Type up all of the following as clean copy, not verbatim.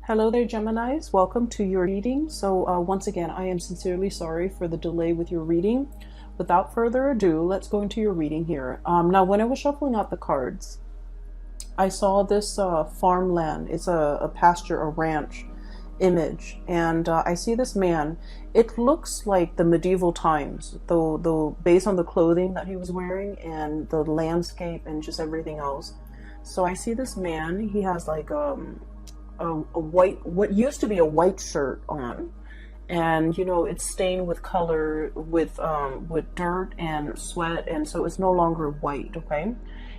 Hello there, Geminis. Welcome to your reading. So once again, I am sincerely sorry for the delay with your reading. Without further ado, let's go into your reading here. Now, when I was shuffling out the cards, I saw this farmland. It's a pasture, a ranch image. And I see this man. It looks like the medieval times, though based on the clothing that he was wearing and the landscape and just everything else. So I see this man. He has like a white, what used to be a white shirt on, and it's stained with color, with dirt and sweat, and so it's no longer white. Okay,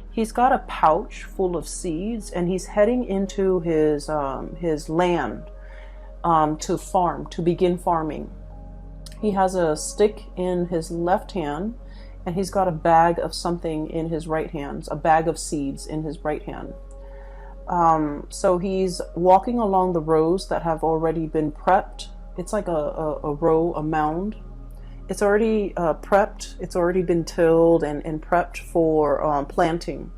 he's got a pouch full of seeds, and he's heading into his land to begin farming. He has a stick in his left hand, and he's got a bag of something in his right hand, a bag of seeds in his right hand. So he's walking along the rows that have already been prepped. It's like a row, a mound. It's already prepped. It's already been tilled and prepped for planting.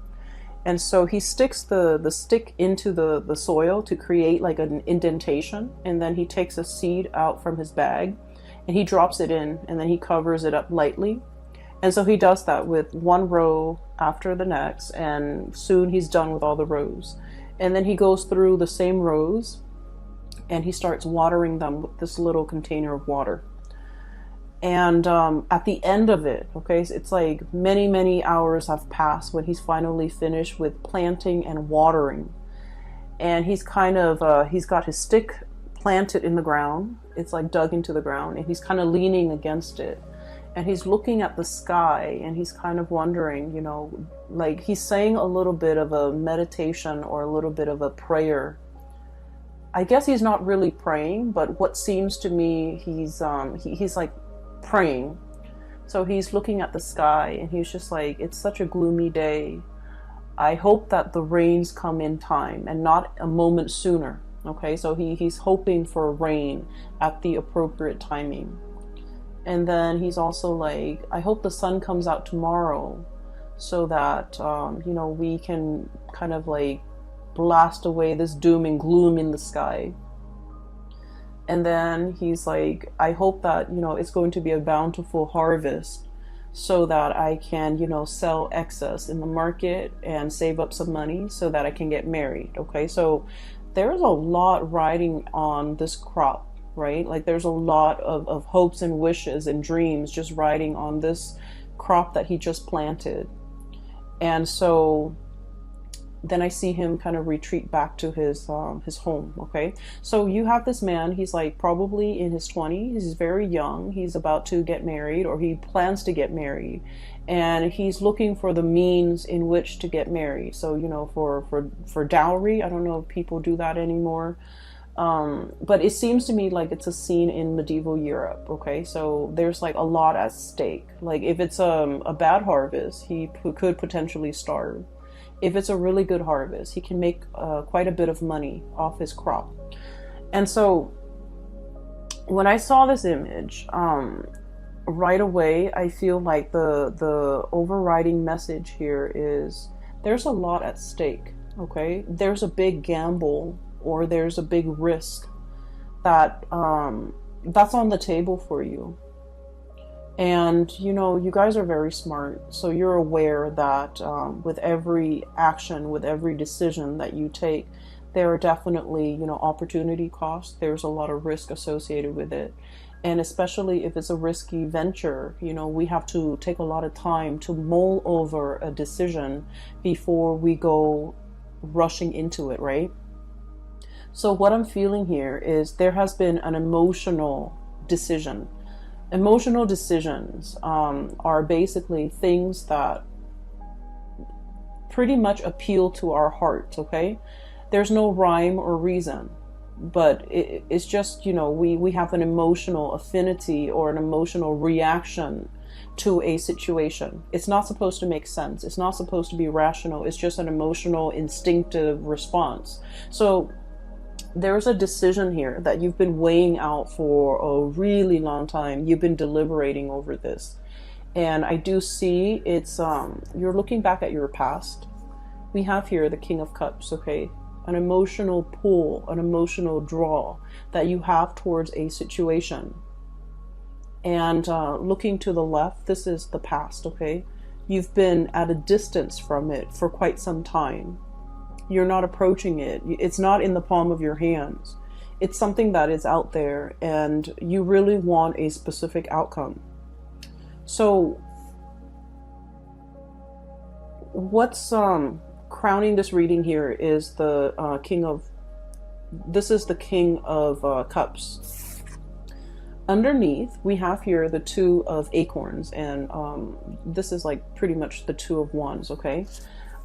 And so he sticks the stick into the soil to create like an indentation. And then he takes a seed out from his bag and he drops it in, and then he covers it up lightly. And so he does that with one row after the next, and soon he's done with all the rows. And then he goes through the same rows and he starts watering them with this little container of water. And at the end of it, okay, so it's like many hours have passed when he's finally finished with planting and watering. And he's kind of, he's got his stick planted in the ground. It's like dug into the ground, and he's kind of leaning against it. And he's looking at the sky, and he's kind of wondering, like he's saying a little bit of a meditation or a little bit of a prayer. I guess he's not really praying, but what seems to me, he's like praying. So he's looking at the sky, and he's just like, it's such a gloomy day. I hope that the rains come in time and not a moment sooner. Okay, so he's hoping for rain at the appropriate timing. And then he's also like, I hope the sun comes out tomorrow so that, we can kind of like blast away this doom and gloom in the sky. And then he's like, I hope that, it's going to be a bountiful harvest so that I can, sell excess in the market and save up some money so that I can get married. Okay, so there's a lot riding on this crop. Right? Like there's a lot of hopes and wishes and dreams just riding on this crop that he just planted. And so then I see him kind of retreat back to his home. Okay, so you have this man. He's like probably in his 20s. He's very young. He's about to get married, or he plans to get married, and he's looking for the means in which to get married. So for dowry. I don't know if people do that anymore. But it seems to me like it's a scene in medieval Europe. Okay, so there's like a lot at stake. Like if it's a bad harvest, he could potentially starve. If it's a really good harvest, he can make quite a bit of money off his crop. And so when I saw this image, right away I feel like the overriding message here is there's a lot at stake. Okay, there's a big gamble, or there's a big risk that that's on the table for you. And you guys are very smart, so you're aware that with every action, with every decision that you take, there are definitely opportunity costs. There's a lot of risk associated with it, and especially if it's a risky venture, we have to take a lot of time to mull over a decision before we go rushing into it, right? So what I'm feeling here is there has been an emotional decision. Emotional decisions are basically things that pretty much appeal to our hearts, okay? There's no rhyme or reason, but it's just, we have an emotional affinity or an emotional reaction to a situation. It's not supposed to make sense. It's not supposed to be rational. It's just an emotional, instinctive response. So there's a decision here that you've been weighing out for a really long time. You've been deliberating over this. And I do see it's, you're looking back at your past. We have here the King of Cups, okay? an emotional pull, an emotional draw that you have towards a situation. And looking to the left, this is the past, okay? You've been at a distance from it for quite some time. You're not approaching it. It's not in the palm of your hands. It's something that is out there, and you really want a specific outcome. So what's crowning this reading here is the this is the King of Cups. Underneath, we have here the Two of Acorns, and this is like pretty much the Two of Wands, okay?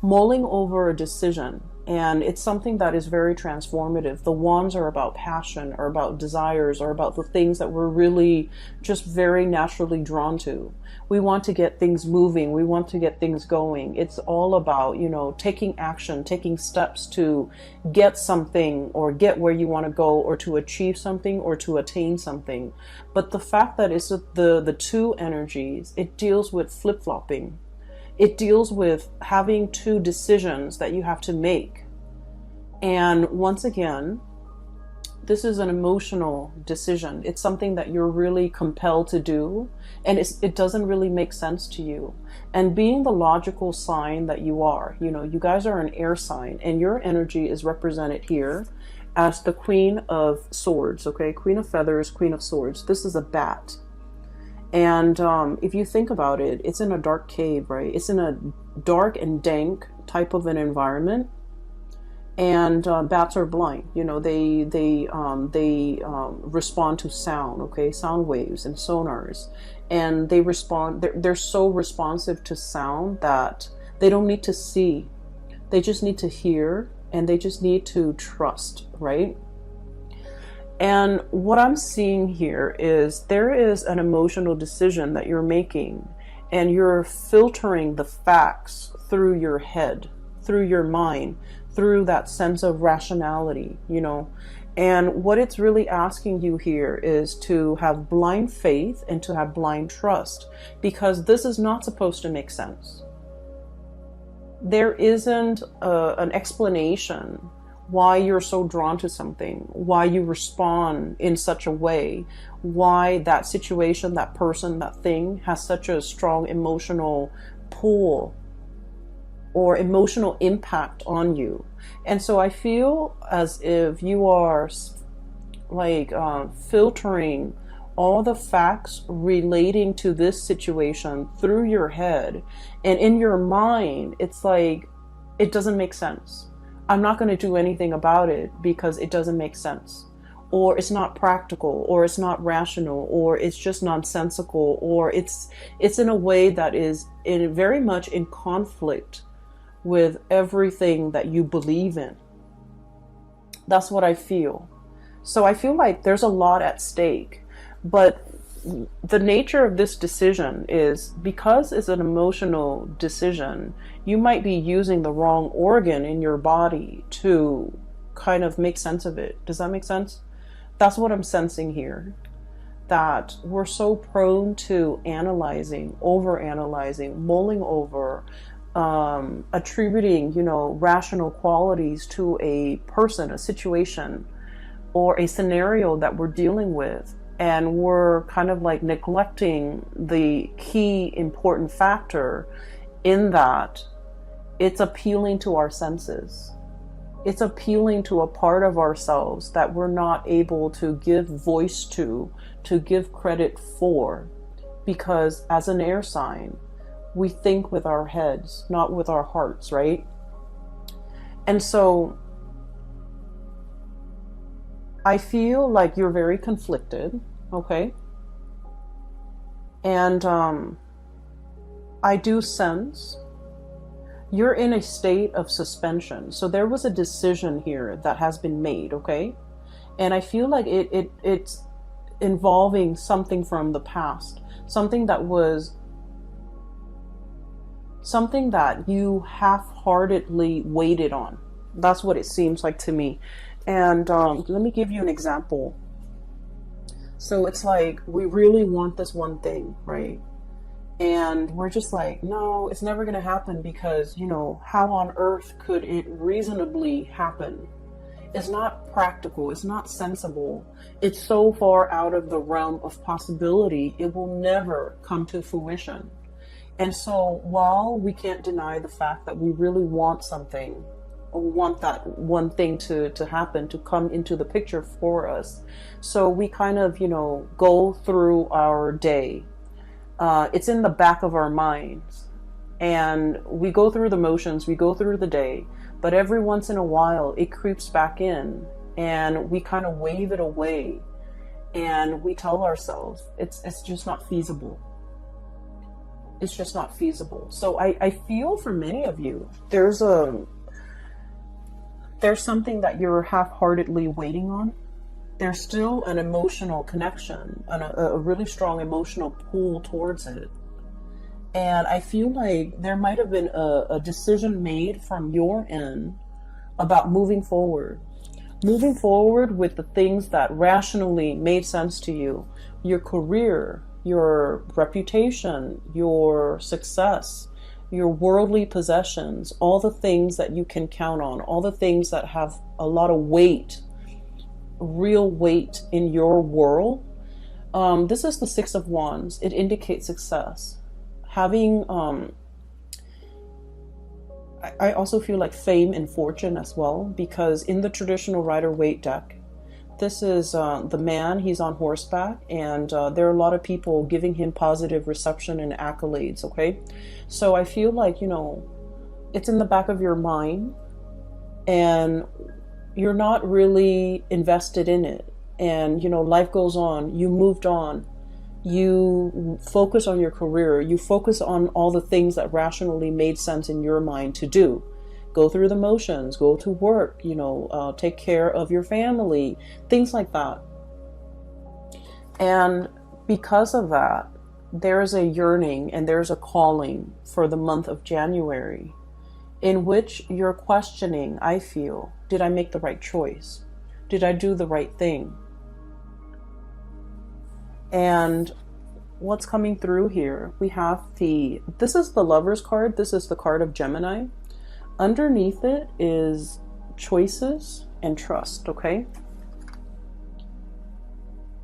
Mulling over a decision, and it's something that is very transformative. The wands are about passion, or about desires, or about the things that we're really just very naturally drawn to. We want to get things moving. We want to get things going. It's all about, you know, taking action, taking steps to get something, or get where you want to go, or to achieve something, or to attain something. But the fact that it's the two energies, it deals with flip-flopping. It deals with having two decisions that you have to make. And once again, this is an emotional decision. It's something that you're really compelled to do, and it doesn't really make sense to you. And being the logical sign that you are, you know, you guys are an air sign, and your energy is represented here as the Queen of Swords, okay? Queen of Feathers, Queen of Swords. This is a bat. And if you think about it, it's in a dark cave, right? It's in a dark and dank type of an environment. And bats are blind. You know, they respond to sound, okay? Sound waves and sonars. And they respond, they're so responsive to sound that they don't need to see. They just need to hear, and they just need to trust, right? And what I'm seeing here is there is an emotional decision that you're making, and you're filtering the facts through your head, through your mind, through that sense of rationality, you know. And what it's really asking you here is to have blind faith and to have blind trust, because this is not supposed to make sense. There isn't an explanation why you're so drawn to something, why you respond in such a way, why that situation, that person, that thing has such a strong emotional pull or emotional impact on you. And so I feel as if you are like filtering all the facts relating to this situation through your head, and in your mind it's like, it doesn't make sense. I'm not going to do anything about it because it doesn't make sense, or it's not practical, or it's not rational, or it's just nonsensical, or it's in a way that is very much in conflict with everything that you believe in. That's what I feel. So I feel like there's a lot at stake, but the nature of this decision is, because it's an emotional decision, you might be using the wrong organ in your body to kind of make sense of it. Does that make sense? That's what I'm sensing here. That we're so prone to analyzing, overanalyzing, mulling over, attributing, you know, rational qualities to a person, a situation, or a scenario that we're dealing with. And we're kind of like neglecting the key important factor in that it's appealing to our senses. It's appealing to a part of ourselves that we're not able to give voice to give credit for. Because as an air sign, we think with our heads, not with our hearts, right? And so I feel like you're very conflicted, okay? And I do sense you're in a state of suspension. So there was a decision here that has been made, okay? And I feel like it's involving something from the past, something that you half-heartedly waited on. That's what it seems like to me. And let me give you an example. So it's like, we really want this one thing, right? And we're just like, no, it's never going to happen because, you know, how on earth could it reasonably happen? It's not practical. It's not sensible. It's so far out of the realm of possibility, it will never come to fruition. And so while we can't deny the fact that we really want something, or want that one thing to happen, to come into the picture for us, so we kind of, you know, go through our day. It's in the back of our minds. And we go through the motions, we go through the day, but every once in a while it creeps back in and we kind of wave it away. And we tell ourselves it's just not feasible. It's just not feasible. So I feel for many of you, there's something that you're half-heartedly waiting on. There's still an emotional connection and a really strong emotional pull towards it. And I feel like there might have been a decision made from your end about moving forward with the things that rationally made sense to you. Your career, your reputation, your success, your worldly possessions, all the things that you can count on, all the things that have a lot of weight, real weight in your world. This is the Six of Wands. It indicates success. Having, I also feel like fame and fortune as well, because in the traditional Rider-Waite deck, this is the man, he's on horseback, and there are a lot of people giving him positive reception and accolades, okay? So I feel like, you know, it's in the back of your mind, and you're not really invested in it. And, you know, life goes on, you moved on, you focus on your career, you focus on all the things that rationally made sense in your mind to do. Go through the motions, go to work, you know, take care of your family, things like that. And because of that, there is a yearning and there's a calling for the month of January, in which you're questioning, I feel, did I make the right choice? Did I do the right thing? And what's coming through here, we have this is the Lover's card, this is the card of Gemini. Underneath it is choices and trust, okay?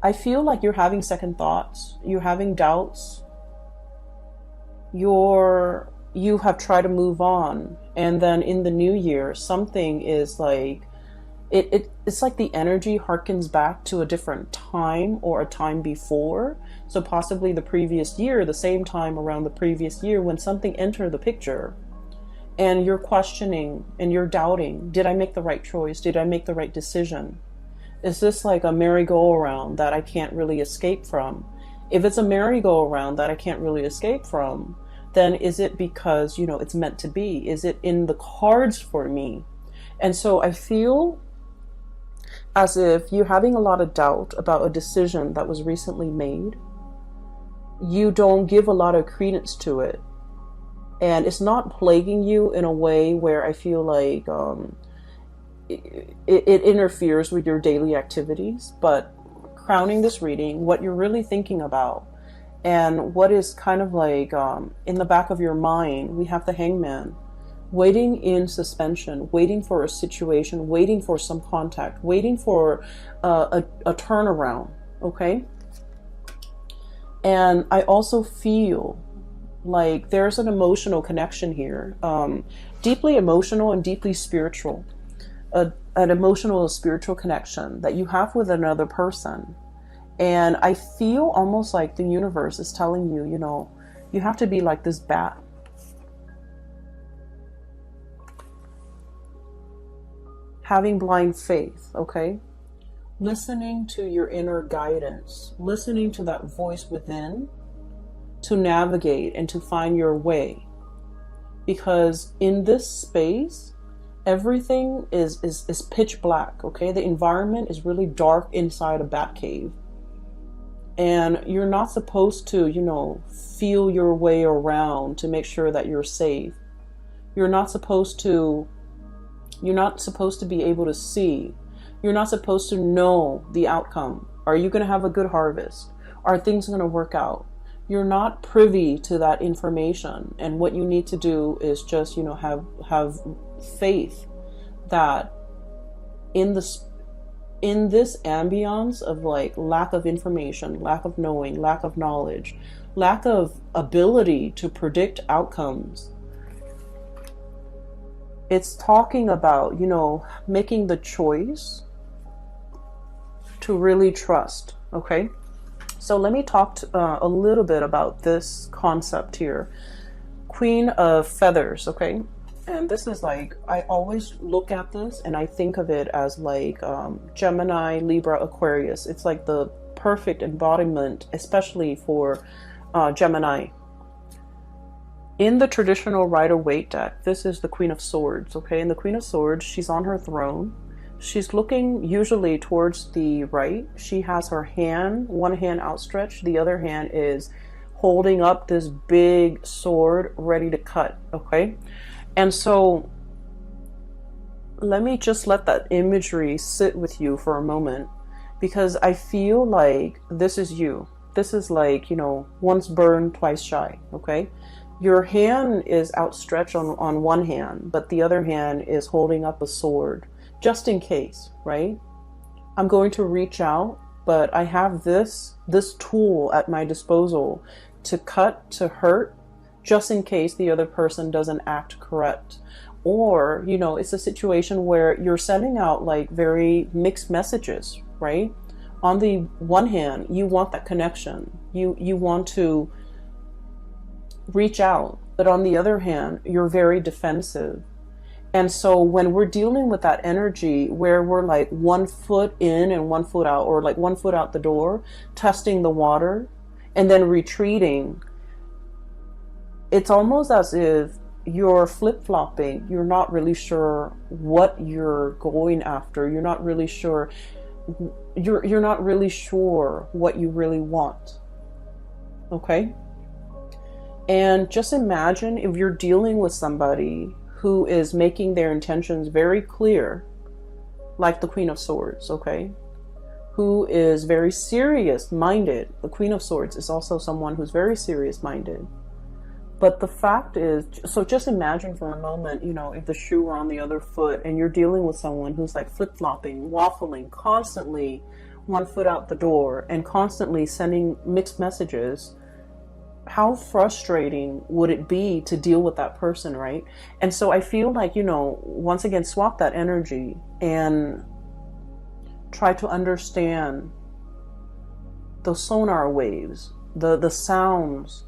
I feel like you're having second thoughts, you're having doubts, you have tried to move on, and then in the new year, something is like, it's like the energy harkens back to a different time or a time before. So possibly the previous year, the same time around the previous year when something entered the picture. And you're questioning and you're doubting, did I make the right choice? Did I make the right decision? Is this like a merry-go-round that I can't really escape from? If it's a merry-go-round that I can't really escape from, then is it because, you know, it's meant to be? Is it in the cards for me? And so I feel as if you're having a lot of doubt about a decision that was recently made. You don't give a lot of credence to it. And it's not plaguing you in a way where I feel like it interferes with your daily activities. But crowning this reading, what you're really thinking about and what is kind of like in the back of your mind, we have the Hangman. Waiting in suspension, waiting for a situation, waiting for some contact, waiting for a turnaround, okay? And I also feel like there's an emotional connection here, deeply emotional and deeply spiritual, an emotional and spiritual connection that you have with another person. And I feel almost like the universe is telling you, you know, you have to be like this bat. Having blind faith, okay? Listening to your inner guidance, listening to that voice within to navigate and to find your way. Because in this space, everything is pitch black, okay? The environment is really dark inside a bat cave. And you're not supposed to, you know, feel your way around to make sure that you're safe. You're not supposed to be able to see. You're not supposed to know the outcome. Are you going to have a good harvest? Are things going to work out? You're not privy to that information, and what you need to do is just, you know, have faith that in this ambience of like lack of information, lack of knowing, lack of knowledge, lack of ability to predict outcomes, it's talking about, you know, making the choice to really trust. Okay, so let me talk a little bit about this concept here. Queen of Feathers. Okay, and this is like, I always look at this and I think of it as like Gemini, Libra, Aquarius. It's like the perfect embodiment, especially for Gemini. In the traditional Rider-Waite deck, this is the Queen of Swords, okay? And the Queen of Swords, she's on her throne. She's looking usually towards the right. She has her hand, one hand outstretched. The other hand is holding up this big sword ready to cut, okay? And so let me just let that imagery sit with you for a moment, because I feel like this is you. This is like, you know, once burned, twice shy, okay? Your hand is outstretched on one hand, but the other hand is holding up a sword, just in case, right? I'm going to reach out, but I have this tool at my disposal to cut, to hurt, just in case the other person doesn't act correct. Or, you know, it's a situation where you're sending out like very mixed messages, right? On the one hand, you want that connection. You want to reach out, but on the other hand, you're very defensive. And so when we're dealing with that energy where we're like 1 foot in and 1 foot out, or like 1 foot out the door, testing the water and then retreating, it's almost as if you're flip-flopping. You're not really sure what you're going after. You're not really sure. You're not really sure what you really want. Okay? And just imagine if you're dealing with somebody who is making their intentions very clear, like the Queen of Swords, okay? Who is very serious-minded. The Queen of Swords is also someone who's very serious-minded. But the fact is, so just imagine for a moment, you know, if the shoe were on the other foot and you're dealing with someone who's like flip-flopping, waffling, constantly 1 foot out the door and constantly sending mixed messages. How frustrating would it be to deal with that person, right? And so I feel like, you know, once again, swap that energy and try to understand the sonar waves, the sounds,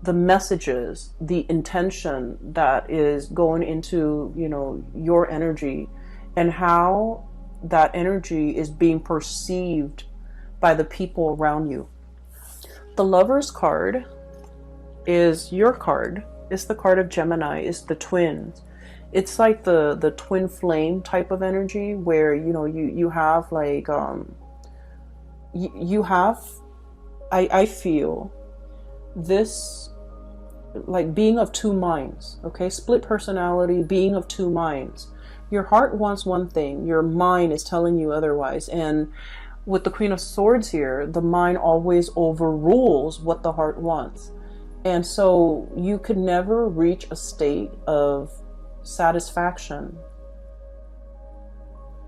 the messages, the intention that is going into, you know, your energy, and how that energy is being perceived by the people around you. The Lover's card is your card. It's the card of Gemini. It's the twins. It's like the twin flame type of energy where, you know, you have like you have, I feel this like being of two minds, okay? Split personality, being of two minds. Your heart wants one thing, your mind is telling you otherwise. And with the Queen of Swords here, the mind always overrules what the heart wants. And so you could never reach a state of satisfaction.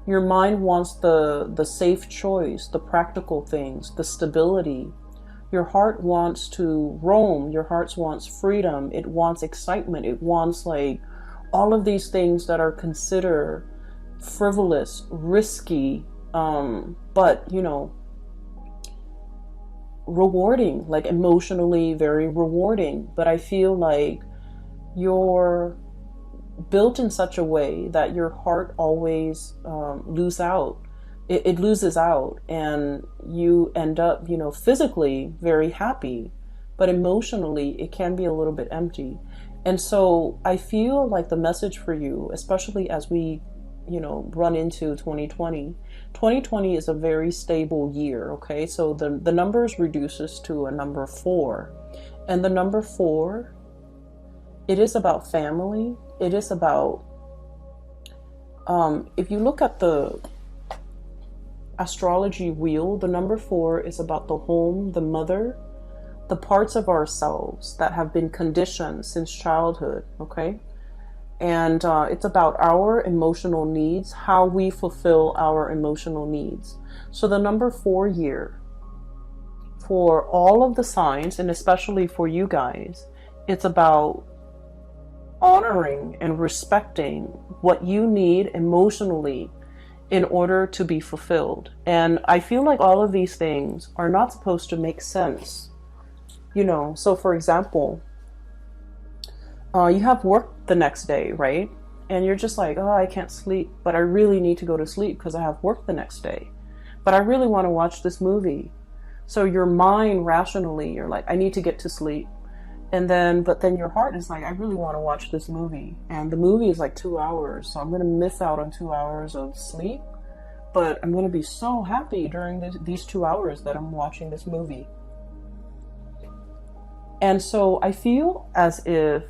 Your mind wants the safe choice, the practical things, the stability. Your heart wants to roam. Your heart wants freedom. It wants excitement. It wants like all of these things that are considered frivolous, risky, but, you know, rewarding, like emotionally very rewarding. But I feel like you're built in such a way that your heart always loses out. It loses out, and you end up, you know, physically very happy, but emotionally it can be a little bit empty. And so I feel like the message for you, especially as we, you know, run into 2020 is a very stable year, okay? So the numbers reduces to a number 4. And the number 4, it is about family. It is about, if you look at the astrology wheel, the number 4 is about the home, the mother, the parts of ourselves that have been conditioned since childhood, okay? And it's about our emotional needs, how we fulfill our emotional needs. So the number 4 year, for all of the signs, and especially for you guys, it's about honoring and respecting what you need emotionally in order to be fulfilled. And I feel like all of these things are not supposed to make sense. You know, so for example, you have work the next day, right? And you're just like, oh, I can't sleep, but I really need to go to sleep because I have work the next day. But I really want to watch this movie. So your mind rationally, you're like, I need to get to sleep. But then your heart is like, I really want to watch this movie. And the movie is like 2 hours. So I'm going to miss out on 2 hours of sleep. But I'm going to be so happy during these 2 hours that I'm watching this movie. And so I feel as if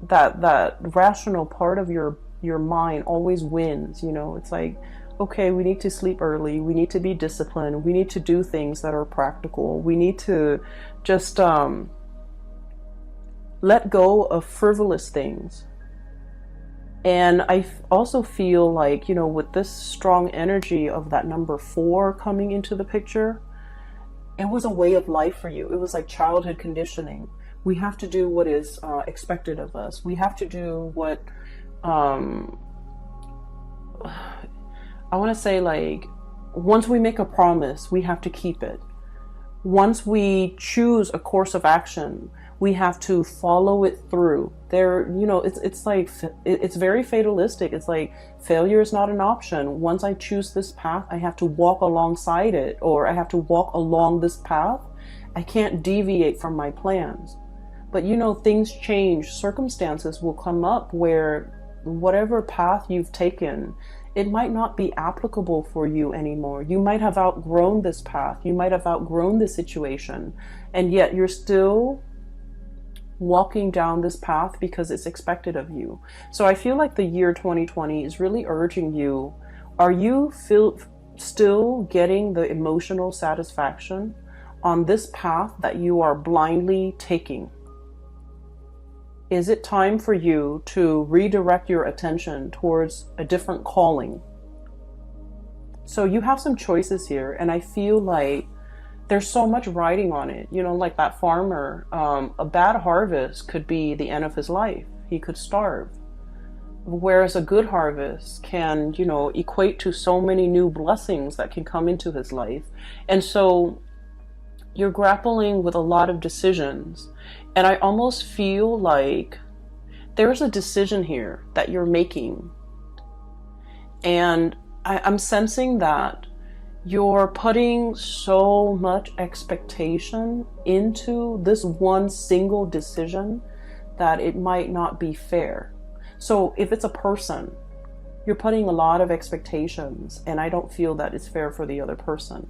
that rational part of your mind always wins. You know, it's like, okay, we need to sleep early. We need to be disciplined. We need to do things that are practical. We need to just let go of frivolous things. And I also feel like, you know, with this strong energy of that number 4 coming into the picture, it was a way of life for you. It was like childhood conditioning. We have to do what is expected of us. We have to do what, I want to say, like, once we make a promise, we have to keep it. Once we choose a course of action, we have to follow it through. You know, it's like, it's very fatalistic. It's like, failure is not an option. Once I choose this path, I have to walk alongside it, or I have to walk along this path. I can't deviate from my plans. But you know, things change. Circumstances will come up where whatever path you've taken, it might not be applicable for you anymore. You might have outgrown this path. You might have outgrown this situation. And yet you're still walking down this path because it's expected of you. So I feel like the year 2020 is really urging you. Are you still getting the emotional satisfaction on this path that you are blindly taking? Is it time for you to redirect your attention towards a different calling? So you have some choices here, and I feel like there's so much riding on it. You know, like that farmer, a bad harvest could be the end of his life. He could starve. Whereas a good harvest can, you know, equate to so many new blessings that can come into his life. And so you're grappling with a lot of decisions. And I almost feel like there's a decision here that you're making. And I'm sensing that you're putting so much expectation into this one single decision that it might not be fair. So if it's a person, you're putting a lot of expectations, and I don't feel that it's fair for the other person.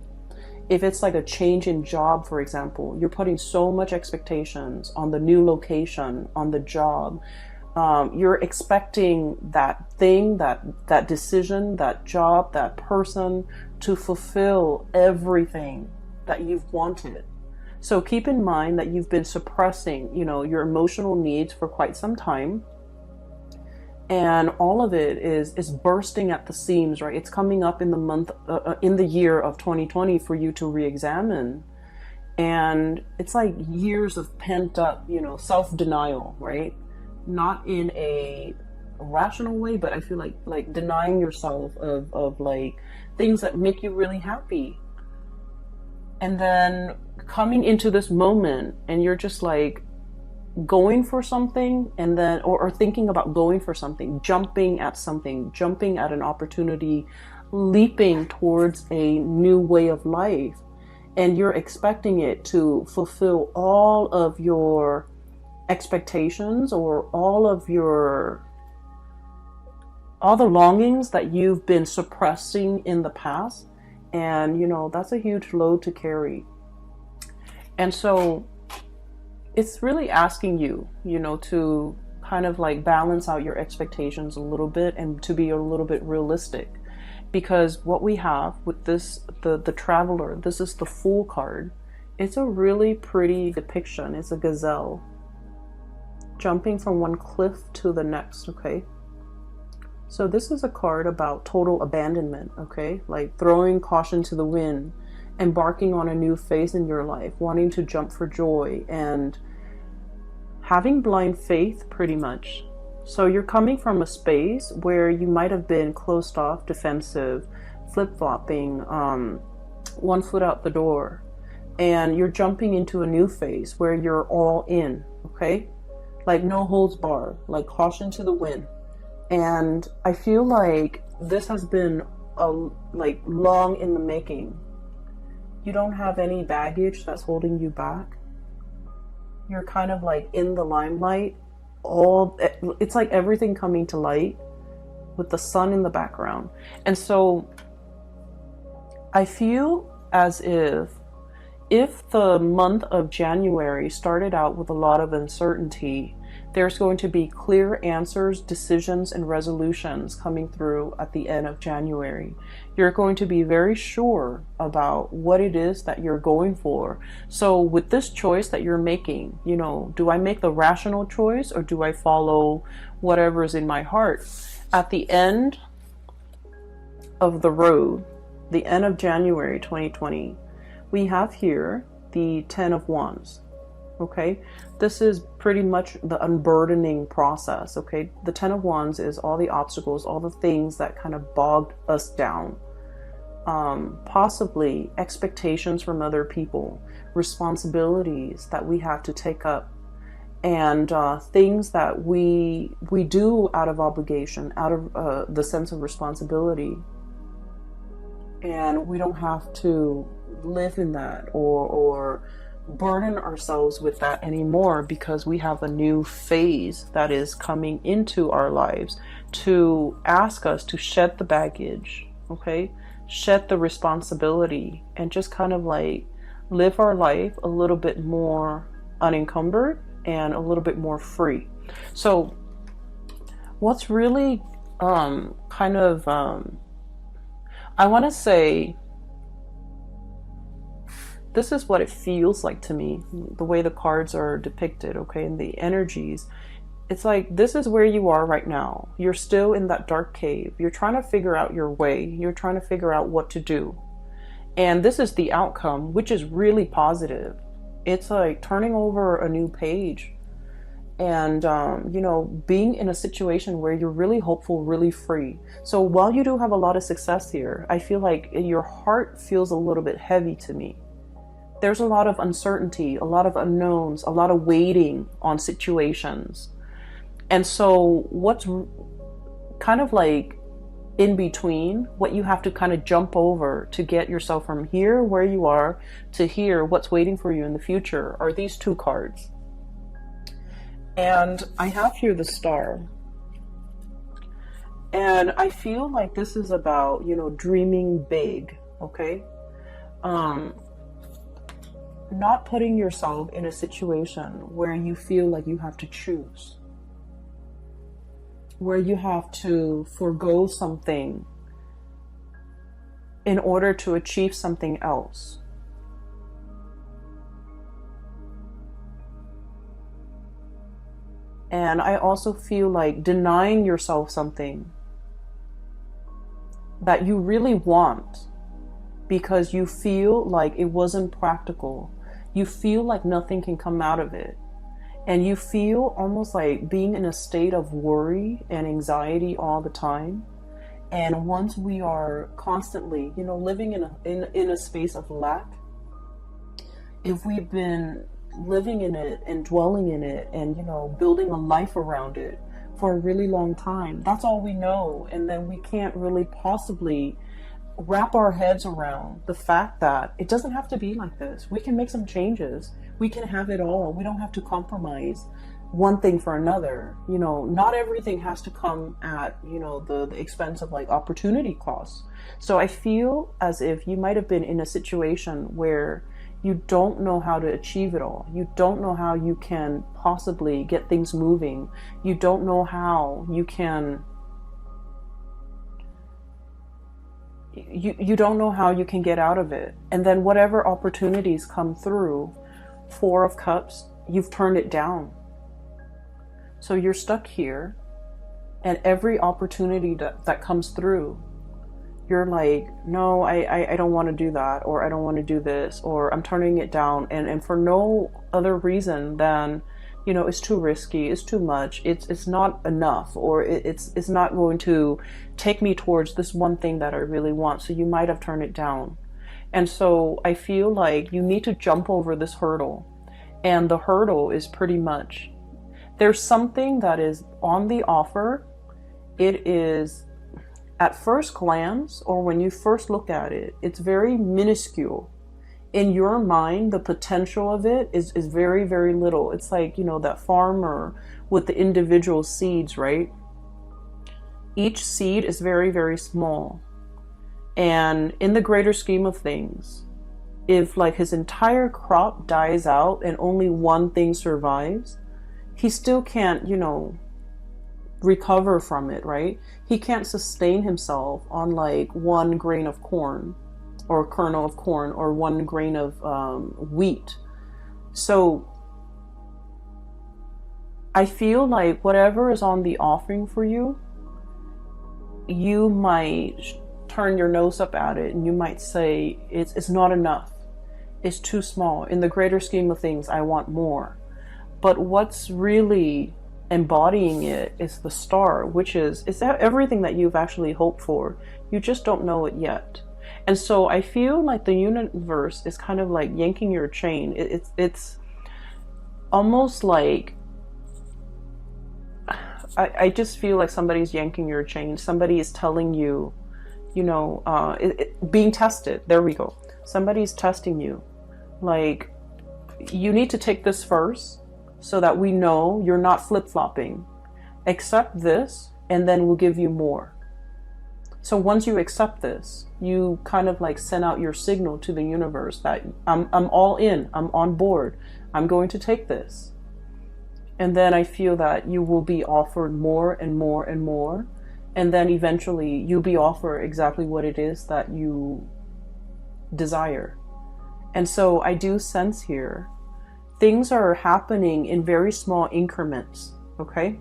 If it's like a change in job, for example, you're putting so much expectations on the new location, on the job. You're expecting that thing, that decision, that job, that person to fulfill everything that you've wanted. So keep in mind that you've been suppressing, you know, your emotional needs for quite some time. And all of it is bursting at the seams, right? It's coming up in the year of 2020 for you to re-examine. And it's like years of pent up, you know, self-denial, right? Not in a rational way, but I feel like denying yourself of like things that make you really happy. And then coming into this moment and you're just like, going for something, and then or thinking about going for something, jumping at an opportunity, leaping towards a new way of life, and you're expecting it to fulfill all of your expectations or all the longings that you've been suppressing in the past. And you know, that's a huge load to carry. And so it's really asking you, you know, to kind of like balance out your expectations a little bit and to be a little bit realistic. Because what we have with this, the Traveler, this is the Fool card. It's a really pretty depiction. It's a gazelle jumping from one cliff to the next, okay? So this is a card about total abandonment, okay? Like throwing caution to the wind, embarking on a new phase in your life, wanting to jump for joy, and having blind faith, pretty much. So you're coming from a space where you might have been closed off, defensive, flip-flopping, one foot out the door, and you're jumping into a new phase where you're all in, okay? Like no holds barred, like caution to the wind. And I feel like this has been like long in the making. You don't have any baggage that's holding you back. You're kind of like in the limelight. It's like everything coming to light with the sun in the background. And so I feel as if the month of January started out with a lot of uncertainty, there's going to be clear answers, decisions, and resolutions coming through at the end of January. You're going to be very sure about what it is that you're going for. So with this choice that you're making, you know, do I make the rational choice or do I follow whatever is in my heart? At the end of the road, the end of January 2020, we have here the 10 of Wands. Okay, this is pretty much the unburdening process. Okay, the 10 of Wands is all the obstacles, all the things that kind of bogged us down. Possibly expectations from other people, responsibilities that we have to take up, and things that we do out of obligation, out of the sense of responsibility, and we don't have to live in that or burden ourselves with that anymore, because we have a new phase that is coming into our lives to ask us to shed the baggage, okay, shed the responsibility, and just kind of like live our life a little bit more unencumbered and a little bit more free. So what's really kind of I want to say, this is what it feels like to me, the way the cards are depicted, okay, and the energies. It's like, this is where you are right now. You're still in that dark cave. You're trying to figure out your way. You're trying to figure out what to do. And this is the outcome, which is really positive. It's like turning over a new page and, you know, being in a situation where you're really hopeful, really free. So while you do have a lot of success here, I feel like your heart feels a little bit heavy to me. There's a lot of uncertainty, a lot of unknowns, a lot of waiting on situations. And so what's kind of like in between, what you have to kind of jump over to get yourself from here where you are to here, what's waiting for you in the future, are these two cards. And I have here the Star. And I feel like this is about, you know, dreaming big, okay? Not putting yourself in a situation where you feel like you have to choose, where you have to forego something in order to achieve something else. And I also feel like denying yourself something that you really want because you feel like it wasn't practical. You feel like nothing can come out of it. And you feel almost like being in a state of worry and anxiety all the time. And once we are constantly, you know, living in a space of lack, if we've been living in it and dwelling in it and, you know, building a life around it for a really long time, that's all we know. And then we can't really possibly wrap our heads around the fact that it doesn't have to be like this. We can make some changes. We can have it all. We don't have to compromise one thing for another. You know, not everything has to come at, you know, the expense of like opportunity costs. So I feel as if you might have been in a situation where you don't know how to achieve it all. You don't know how you can possibly get things moving. You don't know how you can you don't know how you can get out of it. And then whatever opportunities come through, Four of Cups, you've turned it down. So you're stuck here, and every opportunity that comes through, you're like, no, I don't want to do that, or I don't want to do this, or I'm turning it down, and for no other reason than, you know, it's too risky, it's too much, it's not enough, or it's not going to take me towards this one thing that I really want. So you might have turned it down. And so I feel like you need to jump over this hurdle. And the hurdle is pretty much, there's something that is on the offer. It is, at first glance, or when you first look at it, it's very minuscule. In your mind, the potential of it is very, very little. It's like, you know, that farmer with the individual seeds, right? Each seed is very, very small. And in the greater scheme of things, if like his entire crop dies out and only one thing survives, he still can't, you know, recover from it, right? He can't sustain himself on like one grain of corn or kernel of corn or one grain of wheat. So I feel like whatever is on the offering for you, you might turn your nose up at it and you might say it's not enough. It's too small. In the greater scheme of things, I want more. But what's really embodying it is the star, which is everything that you've actually hoped for. You just don't know it yet. And so I feel like the universe is kind of like yanking your chain. It's almost like, I just feel like somebody's yanking your chain. Somebody is telling you, you know, being tested. There we go. Somebody's testing you. Like, you need to take this first so that we know you're not flip-flopping. Accept this, and then we'll give you more. So once you accept this, you kind of like send out your signal to the universe that I'm all in, I'm on board, I'm going to take this. And then I feel that you will be offered more and more and more. And then eventually you'll be offered exactly what it is that you desire. And so I do sense here, things are happening in very small increments, okay?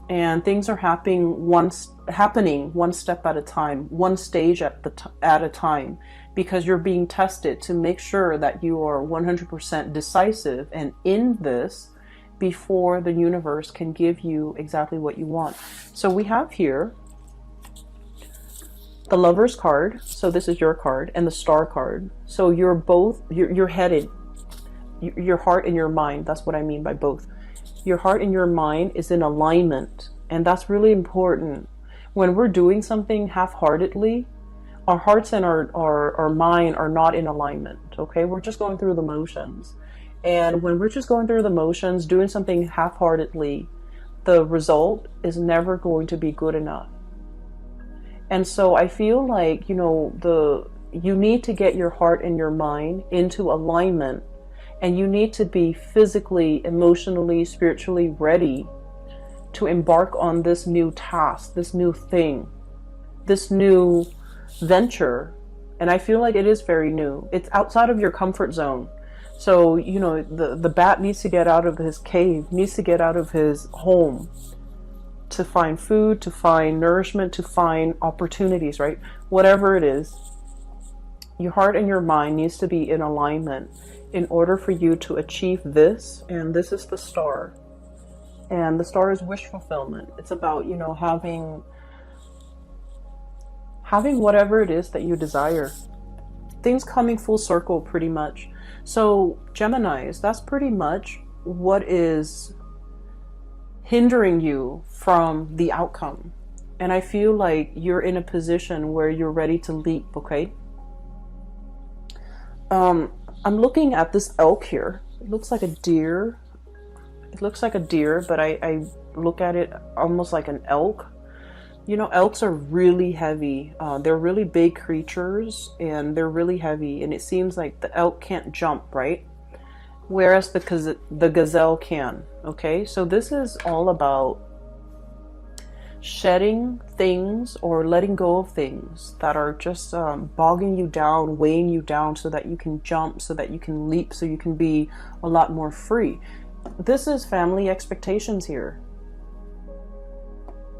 And things are happening one step at a time, one stage at a time, because you're being tested to make sure that you are 100% decisive and in this before the universe can give you exactly what you want. So we have here the Lover's card, so this is your card, and the Star card. So you're both, you're headed, your heart and your mind, that's what I mean by both. Your heart and your mind is in alignment, and that's really important. When we're doing something half-heartedly, our hearts and our mind are not in alignment, okay? We're just going through the motions. And when we're just going through the motions, doing something half-heartedly, the result is never going to be good enough. And so I feel like, you know, you need to get your heart and your mind into alignment, and you need to be physically, emotionally, spiritually ready to embark on this new task, this new thing, this new venture. And I feel like it is very new. It's outside of your comfort zone. So, you know, the bat needs to get out of his cave, needs to get out of his home to find food, to find nourishment, to find opportunities, right? Whatever it is, your heart and your mind needs to be in alignment in order for you to achieve this. And this is the Star. And the Star is wish fulfillment. It's about, you know, having whatever it is that you desire. Things coming full circle pretty much. So Geminis, that's pretty much what is hindering you from the outcome. And I feel like you're in a position where you're ready to leap, okay? I'm looking at this elk here. It looks like a deer. It looks like a deer, but I look at it almost like an elk. You know, elks are really heavy. They're really big creatures, and they're really heavy. And it seems like the elk can't jump, right? Whereas the gazelle can, okay? So this is all about shedding things or letting go of things that are just bogging you down, weighing you down, so that you can jump, so that you can leap, so you can be a lot more free. This is family expectations here.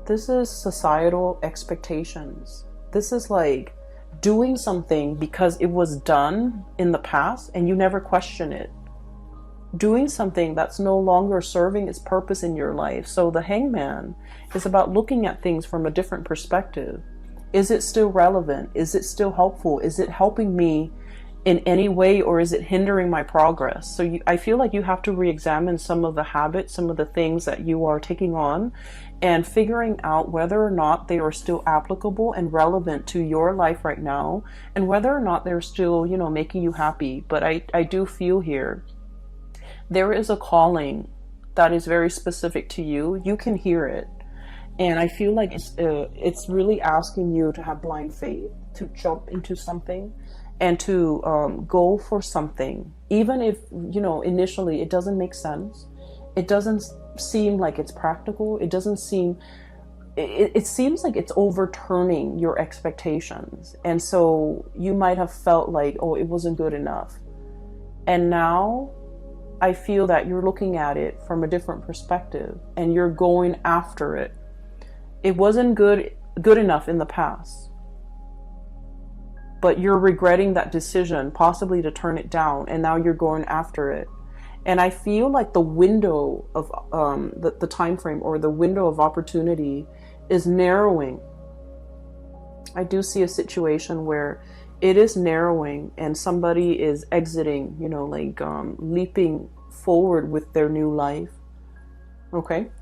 This is societal expectations. This is like doing something because it was done in the past and you never question it. Doing something that's no longer serving its purpose in your life. So the Hangman is about looking at things from a different perspective. Is it still relevant? Is it still helpful? Is it helping me in any way, or is it hindering my progress? So I feel like you have to re-examine some of the habits, some of the things that you are taking on, and figuring out whether or not they are still applicable and relevant to your life right now, and whether or not they're still, you know, making you happy. But I do feel here there is a calling that is very specific to you. You can hear it. And I feel like it's really asking you to have blind faith, to jump into something and to go for something. Even if, you know, initially it doesn't make sense. It doesn't seem like it's practical. It doesn't seem, it seems like it's overturning your expectations. And so you might have felt like, oh, it wasn't good enough. And now I feel that you're looking at it from a different perspective and you're going after it. It wasn't good enough in the past, but you're regretting that decision, possibly to turn it down, and now you're going after it. And I feel like the window of the time frame, or the window of opportunity, is narrowing. I do see a situation where it is narrowing and somebody is exiting, you know, like leaping forward with their new life. Okay.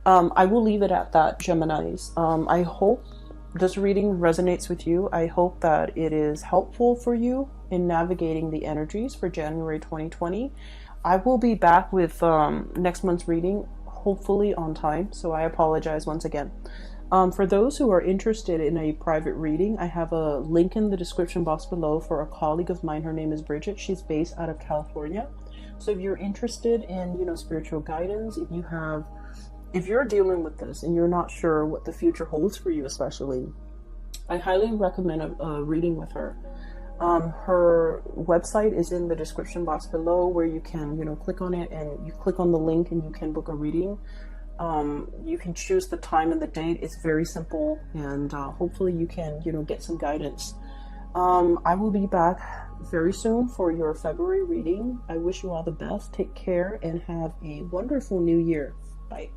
I will leave it at that, Geminis. I hope this reading resonates with you. I hope that it is helpful for you in navigating the energies for January 2020. I will be back with next month's reading, hopefully on time. So I apologize once again. For those who are interested in a private reading, I have a link in the description box below for a colleague of mine. Her name is Bridget. She's based out of California. So if you're interested in, you know, spiritual guidance, if you're dealing with this and you're not sure what the future holds for you, especially, I highly recommend a reading with her. Her website is in the description box below, where you can, you know, click on it and you click on the link and you can book a reading. You can choose the time and the date. It's very simple, and hopefully you can, you know, get some guidance. I will be back very soon for your February reading. I wish you all the best. Take care and have a wonderful new year. Bye.